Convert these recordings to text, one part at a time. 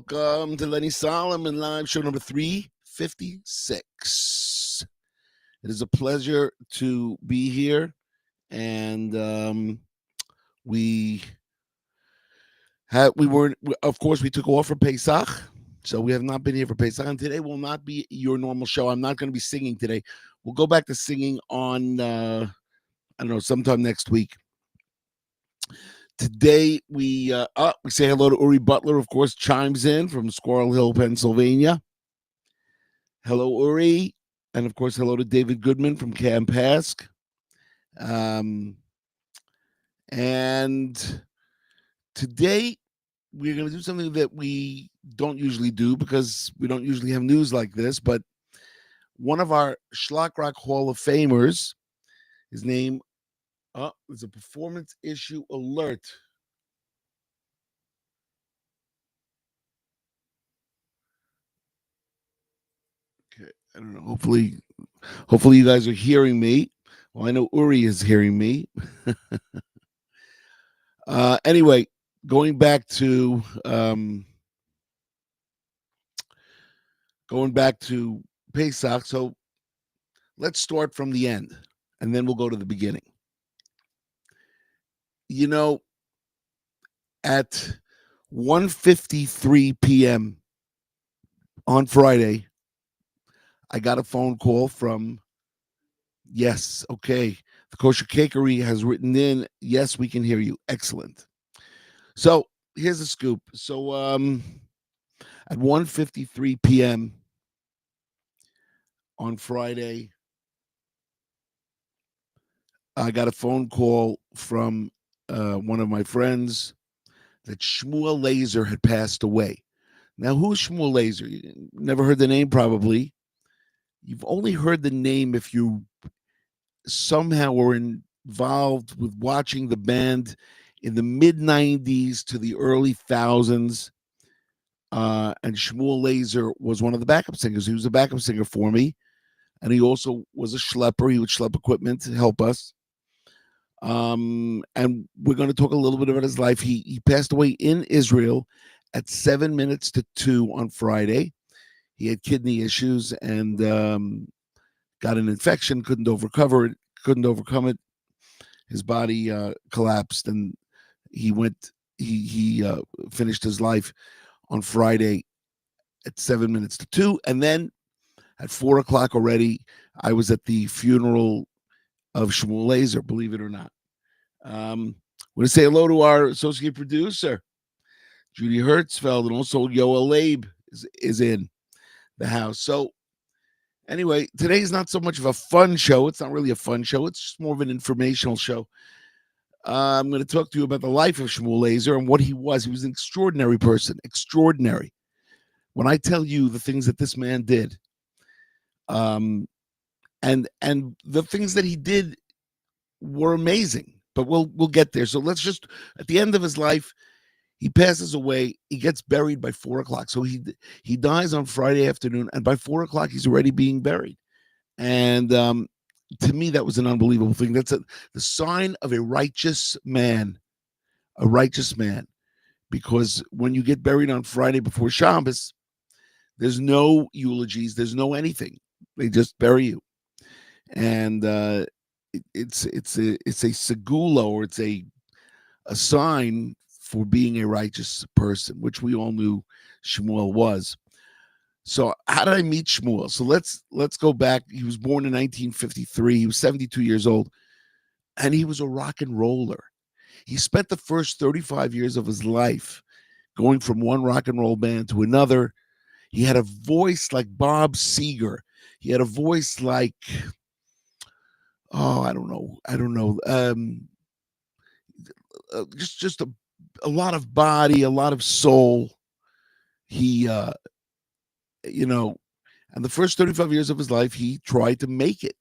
Welcome to Lenny Solomon Live Show number 356. It is a pleasure to be here, and we weren't. Of course, we took off for Pesach, so we have not been here for Pesach, and today will not be your normal show. I'm not going to be singing today. We'll go back to singing on I don't know, sometime next week. Today we say hello to Uri Butler, of course, chimes in from Squirrel Hill, Pennsylvania. Hello, Uri. And of course, hello to David Goodman from Camp Hask. And today we're going to do something that we don't usually do because we don't usually have news like this, but one of our Schlock Rock Hall of Famers, his name, there's a performance issue alert. Okay, I don't know. Hopefully you guys are hearing me. Well, I know Uri is hearing me. Anyway, going back to Pesach. So let's start from the end, and then we'll go to the beginning. You know, at 1:53 p.m. on Friday, I got a phone call from, yes, okay, the Kosher Cakery has written in, yes, we can hear you. Excellent. So here's the scoop. So at 1:53 p.m. on Friday, I got a phone call from one of my friends that Shmuel Laser had passed away. Now, who's Shmuel Laser? You never heard the name, probably. You've only heard the name if you somehow were involved with watching the band in the mid-90s to the early thousands. And Shmuel Laser was one of the backup singers. He was a backup singer for me. And he also was a schlepper. He would schlep equipment to help us. And we're going to talk a little bit about his life. He passed away in Israel at 7 minutes to 2 on Friday. He had kidney issues and got an infection, couldn't overcome it. His body collapsed, and he finished his life on Friday at 7 minutes to 2. And then at 4 o'clock already, I was at the funeral of Shmuel Laser, believe it or not. I want to say hello to our associate producer, Judy Hertzfeld, and also Yoel Labe is in the house. So anyway, today's not so much of a fun show. It's not really a fun show. It's just more of an informational show. I'm going to talk to you about the life of Shmuel Laser and what he was. He was an extraordinary person, extraordinary. When I tell you the things that this man did, and the things that he did were amazing. But we'll get there. So let's just, at the end of his life, he passes away. He gets buried by 4 o'clock. So he dies on Friday afternoon, and by 4 o'clock, he's already being buried. And to me, that was an unbelievable thing. That's the sign of a righteous man, because when you get buried on Friday before Shabbos, there's no eulogies, there's no anything. They just bury you. And it's a segula, or it's a sign for being a righteous person, which we all knew Shmuel was. So how did I meet Shmuel? So let's go back. He was born in 1953. He was 72 years old, and he was a rock and roller. He spent the first 35 years of his life going from one rock and roll band to another. He had a voice like Bob Seger. He had a voice like, I don't know. Just a lot of body, a lot of soul. He, and the first 35 years of his life, he tried to make it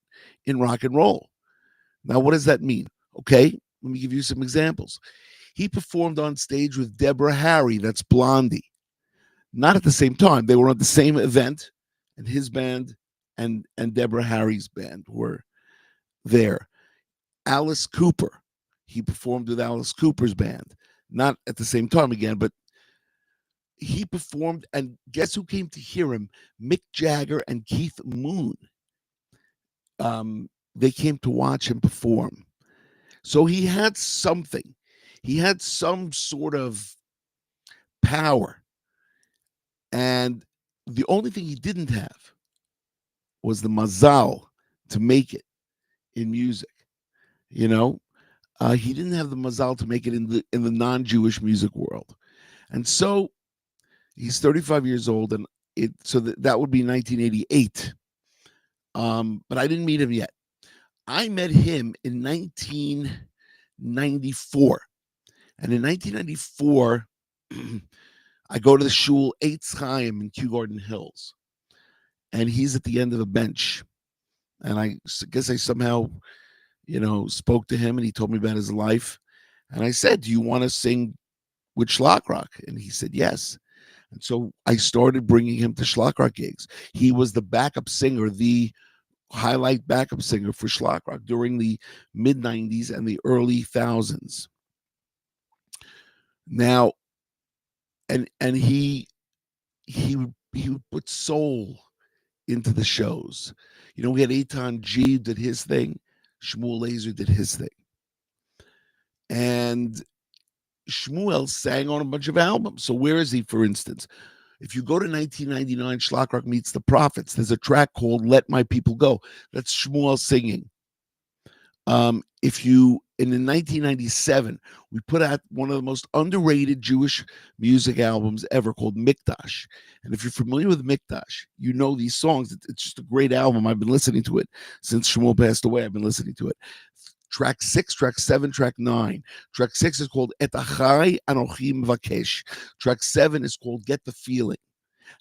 in rock and roll. Now, what does that mean? Okay, let me give you some examples. He performed on stage with Deborah Harry, that's Blondie. Not at the same time. They were at the same event, and his band and Deborah Harry's band were there. Alice Cooper. He performed with Alice Cooper's band. Not at the same time again, but he performed, and guess who came to hear him? Mick Jagger and Keith Moon. They came to watch him perform. So he had something. He had some sort of power. And the only thing he didn't have was the mazal to make it in music. You know, he didn't have the mazal to make it in the non-Jewish music world. And so he's 35 years old, and that would be 1988. But I didn't meet him yet. I met him in 1994. And in 1994, I go to the shul Eitz Chaim in Kew Garden Hills. And he's at the end of the bench. And I guess I somehow, spoke to him, and he told me about his life. And I said, "Do you want to sing with Shlock Rock?" And he said, "Yes." And so I started bringing him to Shlock Rock gigs. He was the backup singer, the highlight backup singer for Shlock Rock during the mid 90s and the early thousands. Now, and he would put soul into the shows. We had Eitan G did his thing, Shmuel Laser did his thing, and Shmuel sang on a bunch of albums. So where is he, for instance? If you go to 1999, Shlock Rock Meets the Prophets, there's a track called "Let My People Go." That's Shmuel singing. In 1997, we put out one of the most underrated Jewish music albums ever called Mikdash. And if you're familiar with Mikdash, you know these songs. It's just a great album. I've been listening to it since Shmuel passed away. I've been listening to it. Track 6, track 7, track 9. Track 6 is called Et Achai Anochi Mevakesh. Track 7 is called Get the Feeling.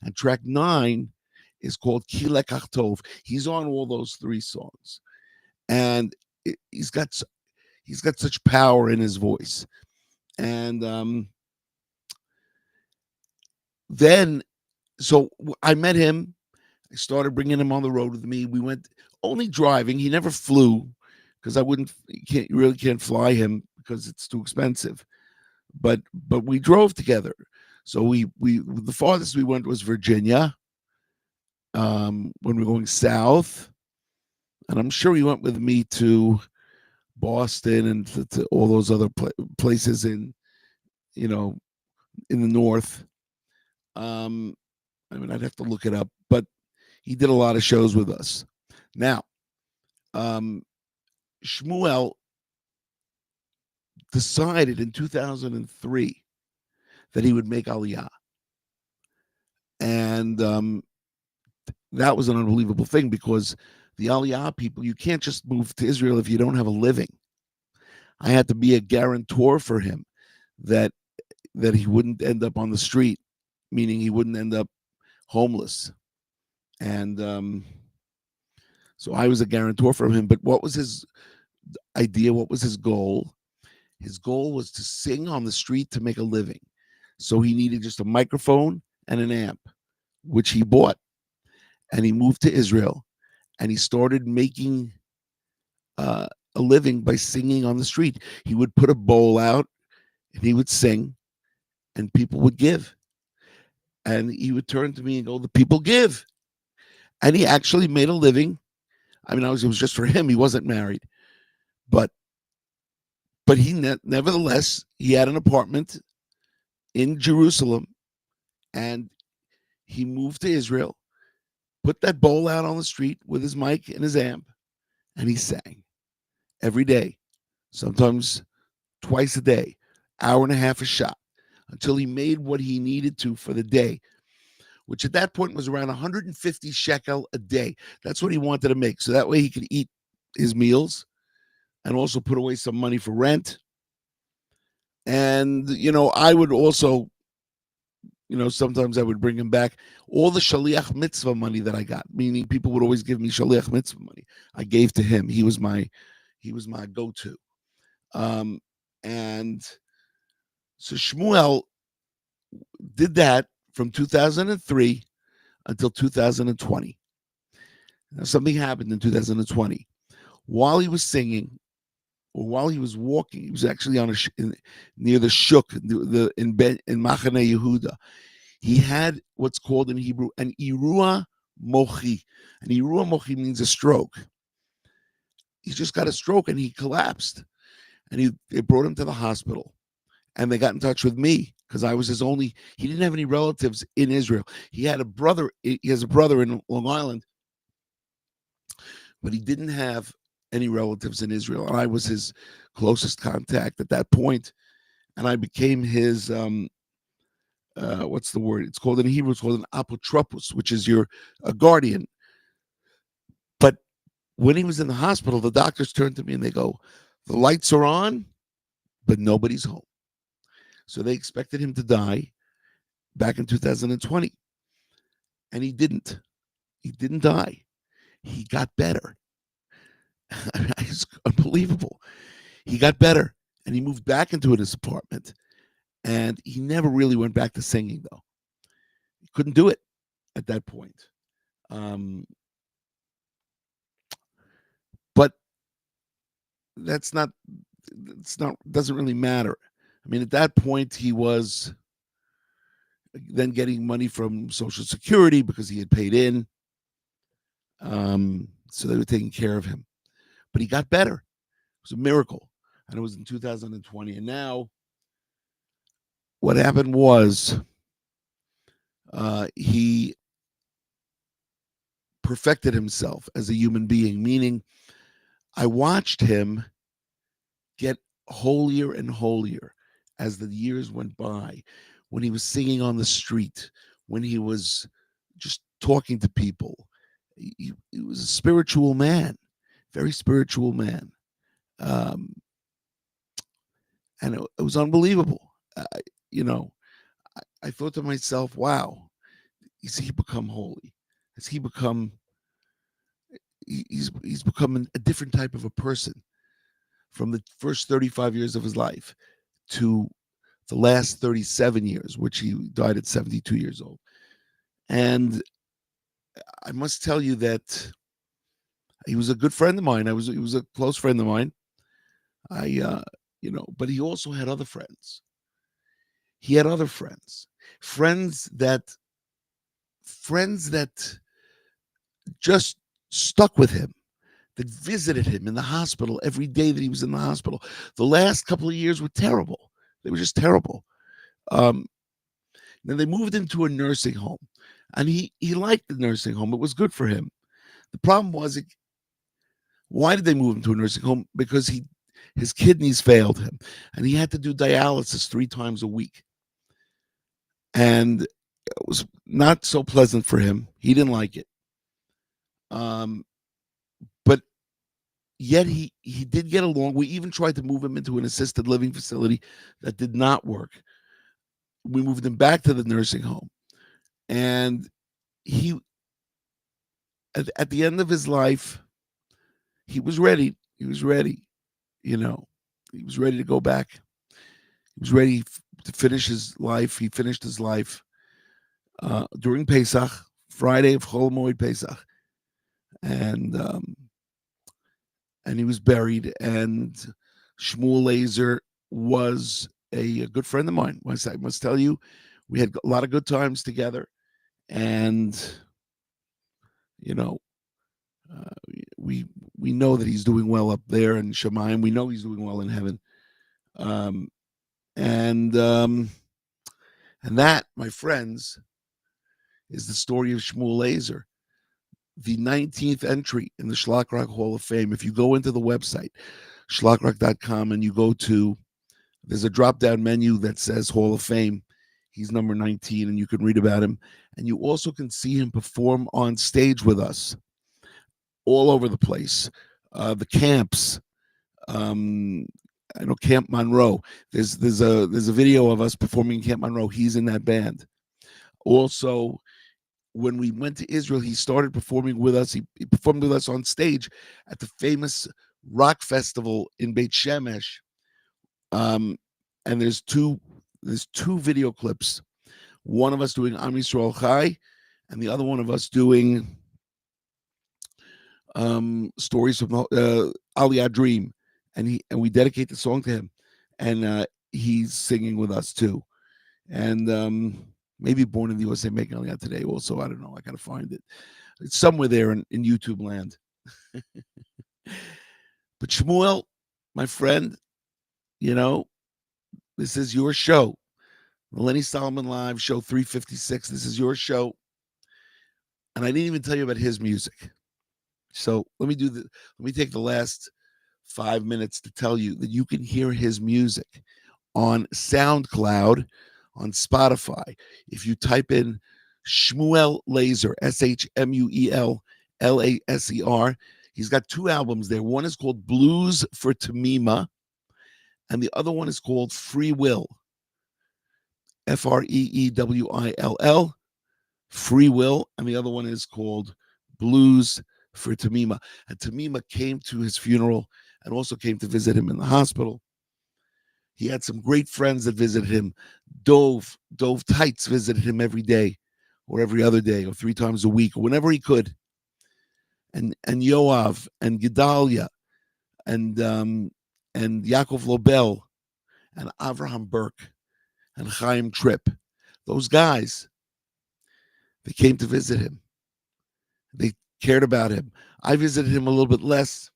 And track 9 is called Ki Lekach Tov. He's on all those three songs. And he's got such power in his voice. And then, so I met him. I started bringing him on the road with me. We went only driving. He never flew because you really can't fly him because it's too expensive. But we drove together. So the farthest we went was Virginia. When we were going south, and I'm sure he went with me to Boston and to all those other places in the north. I'd have to look it up, but he did a lot of shows with us. Now, Shmuel decided in 2003 that he would make Aliyah. And that was an unbelievable thing because the Aliyah people, you can't just move to Israel if you don't have a living. I had to be a guarantor for him that he wouldn't end up on the street, meaning he wouldn't end up homeless. And so I was a guarantor for him. But what was his idea? What was his goal? His goal was to sing on the street to make a living. So he needed just a microphone and an amp, which he bought. And he moved to Israel, and he started making a living by singing on the street. He would put a bowl out, and he would sing, and people would give. And he would turn to me and go, "The people give." And he actually made a living. It was just for him. He wasn't married. But he nevertheless, he had an apartment in Jerusalem, and he moved to Israel, put that bowl out on the street with his mic and his amp, and he sang every day, sometimes twice a day, hour and a half a shot, until he made what he needed to for the day, which at that point was around 150 shekel a day. That's what he wanted to make. So that way he could eat his meals and also put away some money for rent. And, I would also, sometimes I would bring him back all the shaliach mitzvah money that I got, meaning people would always give me shaliach mitzvah money. I gave to him. He was my go-to. And so Shmuel did that from 2003 until 2020. Now, something happened in 2020. While he was singing, or while he was walking, he was actually near the Shuk in Machane Yehuda. He had what's called in Hebrew an irua mochi. An irua mochi means a stroke. He just got a stroke and he collapsed. And they brought him to the hospital. And they got in touch with me because I was his only. He didn't have any relatives in Israel. He had a brother. He has a brother in Long Island, but he didn't have any relatives in Israel. And I was his closest contact at that point. And I became his what's the word? It's called in Hebrew. It's called an apotropos, which is your a guardian. But when he was in the hospital, the doctors turned to me and they go, "The lights are on, but nobody's home." So they expected him to die back in 2020, and he didn't. He didn't die. He got better. It's unbelievable. He got better, and he moved back into his apartment. And he never really went back to singing, though. He couldn't do it at that point. Um, but that's not. It's not. Doesn't really matter. I mean, at that point, he was then getting money from Social Security because he had paid in. So they were taking care of him. But he got better. It was a miracle. And it was in 2020. And now what happened was he perfected himself as a human being, meaning I watched him get holier and holier as the years went by, when he was singing on the street, when he was just talking to people. He was a spiritual man, very spiritual man. Um, and it was unbelievable. You know, I thought to myself, wow, has he become holy? Has he become, he's become a different type of a person from the first 35 years of his life to the last 37 years, which he died at 72 years old. And I must tell you that he was a good friend of mine. He was a close friend of mine. But he also had other friends. He had other friends, friends that just stuck with him, that visited him in the hospital every day that he was in the hospital. The last couple of years were terrible. They were just terrible. Then they moved him to a nursing home, and he liked the nursing home. It was good for him. The problem was, why did they move him to a nursing home? Because his kidneys failed him, and he had to do dialysis 3 times a week. And it was not so pleasant for him. He didn't like it. But yet he did get along. We even tried to move him into an assisted living facility. That did not work. We moved him back to the nursing home. And he, at the end of his life, he was ready. He was ready. He was ready to go back. He was ready to finish his life. He finished his life during Pesach, Friday of Chol Moed Pesach, and he was buried. And Shmuel Laser was a good friend of mine. I must tell you, we had a lot of good times together, and we know that he's doing well up there in Shemayim. We know he's doing well in heaven. And that, my friends, is the story of Shmuel Laser, the 19th entry in the Shlock Hall of Fame. If you go into the website, shlockrock.com, and you go to, there's a drop-down menu that says Hall of Fame. He's number 19, and you can read about him. And you also can see him perform on stage with us all over the place. The camps, I know Camp Monroe. There's a video of us performing in Camp Monroe. He's in that band. Also, when we went to Israel, he started performing with us. He performed with us on stage at the famous rock festival in Beit Shemesh. And there's two video clips. One of us doing Am Yisrael Chai, and the other one of us doing stories from Aliyah Dream, and we dedicate the song to him, and he's singing with us too. And Maybe Born in the USA making Aliyah today. Also, I don't know. I gotta find it. It's somewhere there in YouTube land. But Shmuel, my friend, you know, this is your show. The Lenny Solomon Live, show 356. This is your show. And I didn't even tell you about his music. So let me take the last 5 minutes to tell you that you can hear his music on SoundCloud, on Spotify. If you type in Shmuel Laser, SHMUEL LASER, he's got 2 albums there. One is called Blues for Tamima, and the other one is called Free Will, FREEWILL, Free Will, and the other one is called Blues for Tamima. And Tamima came to his funeral and also came to visit him in the hospital. He had some great friends that visited him. Dove Tights visited him every day or every other day or 3 times a week or whenever he could. And Yoav and Gedalia and Yaakov Lobel and Avraham Burke and Chaim Tripp. Those guys, they came to visit him. They cared about him. I visited him a little bit less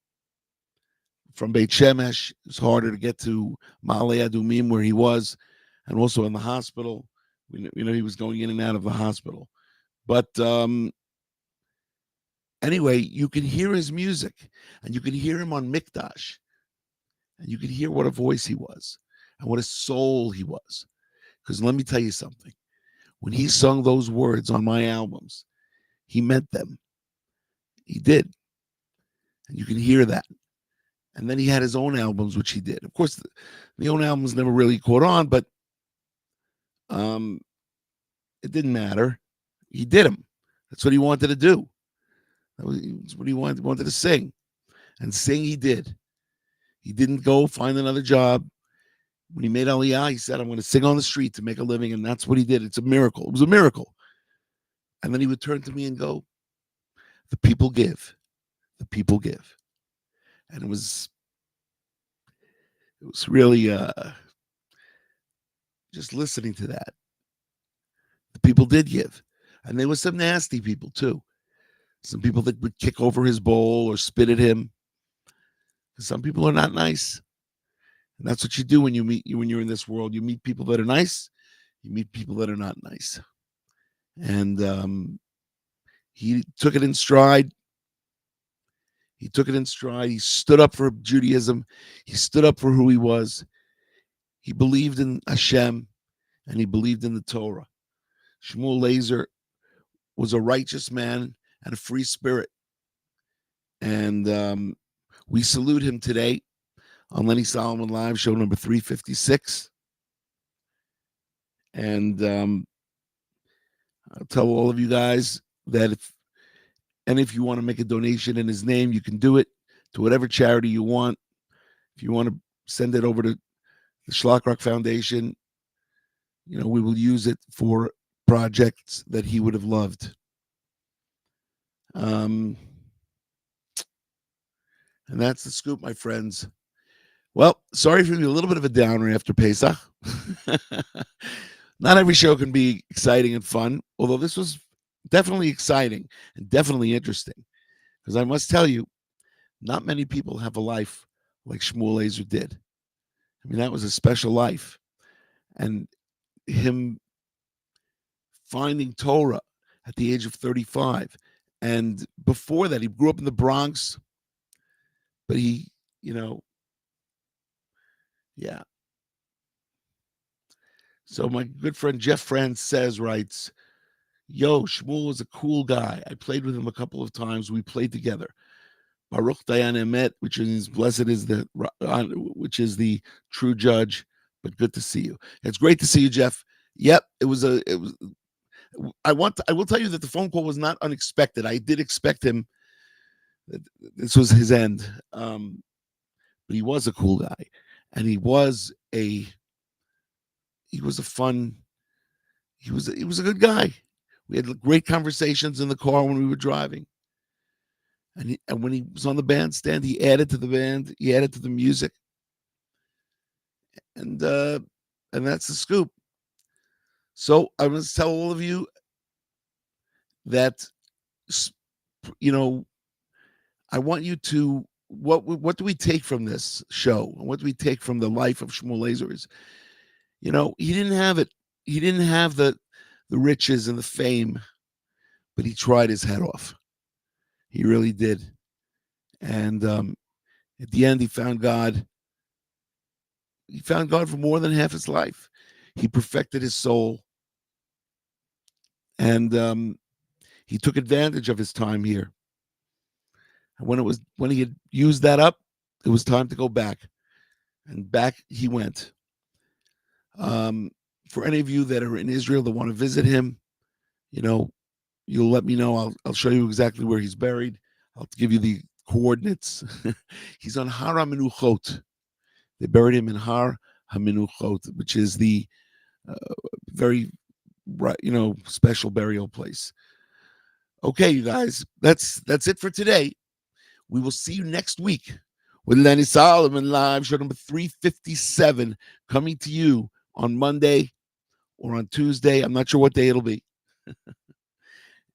from Beit Shemesh. It was harder to get to Ma'ale Adumim where he was, and also in the hospital. He was going in and out of the hospital. But anyway, you can hear his music, and you can hear him on Mikdash, and you can hear what a voice he was and what a soul he was. Because let me tell you something. When he sung those words on my albums, he meant them. He did. And you can hear that. And then he had his own albums, which he did. Of course, the own albums never really caught on, but it didn't matter. He did them. That's what he wanted to do. That's what he wanted to sing. And sing he did. He didn't go find another job. When he made Aliyah, he said, I'm going to sing on the street to make a living. And that's what he did. It's a miracle. It was a miracle. And then he would turn to me and go, the people give. The people give. And it was really just listening to that. The people did give. And there was some nasty people too. Some people that would kick over his bowl or spit at him. Some people are not nice. And that's what you do when you're in this world. You meet people that are nice. You meet people that are not nice. And he took it in stride. He took it in stride. He stood up for Judaism. He stood up for who he was. He believed in Hashem, and he believed in the Torah. Shmuel Laser was a righteous man and a free spirit. And we salute him today on Lenny Solomon Live, show number 356. And I'll tell all of you guys that if you want to make a donation in his name, you can do it to whatever charity you want. If you want to send it over to the Shlock Foundation, we will use it for projects that he would have loved. And that's the scoop, my friends. Well, sorry for being a little bit of a downer after Pesach. Not every show can be exciting and fun, although this was definitely exciting and definitely interesting. Because I must tell you, not many people have a life like Shmuel Laser did. I mean, that was a special life. And him finding Torah at the age of 35. And before that, he grew up in the Bronx. But he, yeah. So my good friend Jeff Frances writes, yo, Shmuel was a cool guy. I played with him a couple of times. We played together. Baruch Dayan Emet, which is blessed is which is the true judge. But good to see you. It's great to see you, Jeff. Yep, it was. I will tell you that the phone call was not unexpected. I did expect him. This was his end. But he was a cool guy, and he was a good guy. We had great conversations in the car when we were driving. And when he was on the bandstand, he added to the band. He added to the music. And that's the scoop. So I must tell all of you that, you know, I want you to, what do we take from this show? What do we take from the life of Shmuel Laser? Is, he didn't have it. He didn't have the riches and the fame, but he tried his head off. He really did. And at the end, he found God. He found God for more than half his life. He perfected his soul, and he took advantage of his time here. And when he had used that up, it was time to go back, and back he went. For any of you that are in Israel that want to visit him, you'll let me know. I'll show you exactly where he's buried. I'll give you the coordinates. He's on Har HaMenuchot. They buried him in Har HaMenuchot, which is the very special burial place. Okay, you guys, that's it for today. We will see you next week with Lenny Solomon live, show number 357, coming to you on Monday or on Tuesday. I'm not sure what day it'll be.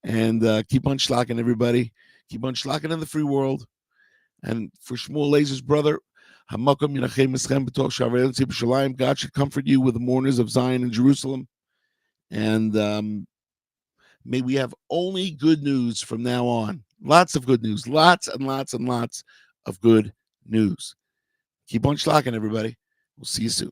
And keep on shlocking, everybody. Keep on shlocking in the free world. And for Shmuel Laser's brother, God should comfort you with the mourners of Zion and Jerusalem. And may we have only good news from now on. Lots of good news. Lots and lots and lots of good news. Keep on shlocking, everybody. We'll see you soon.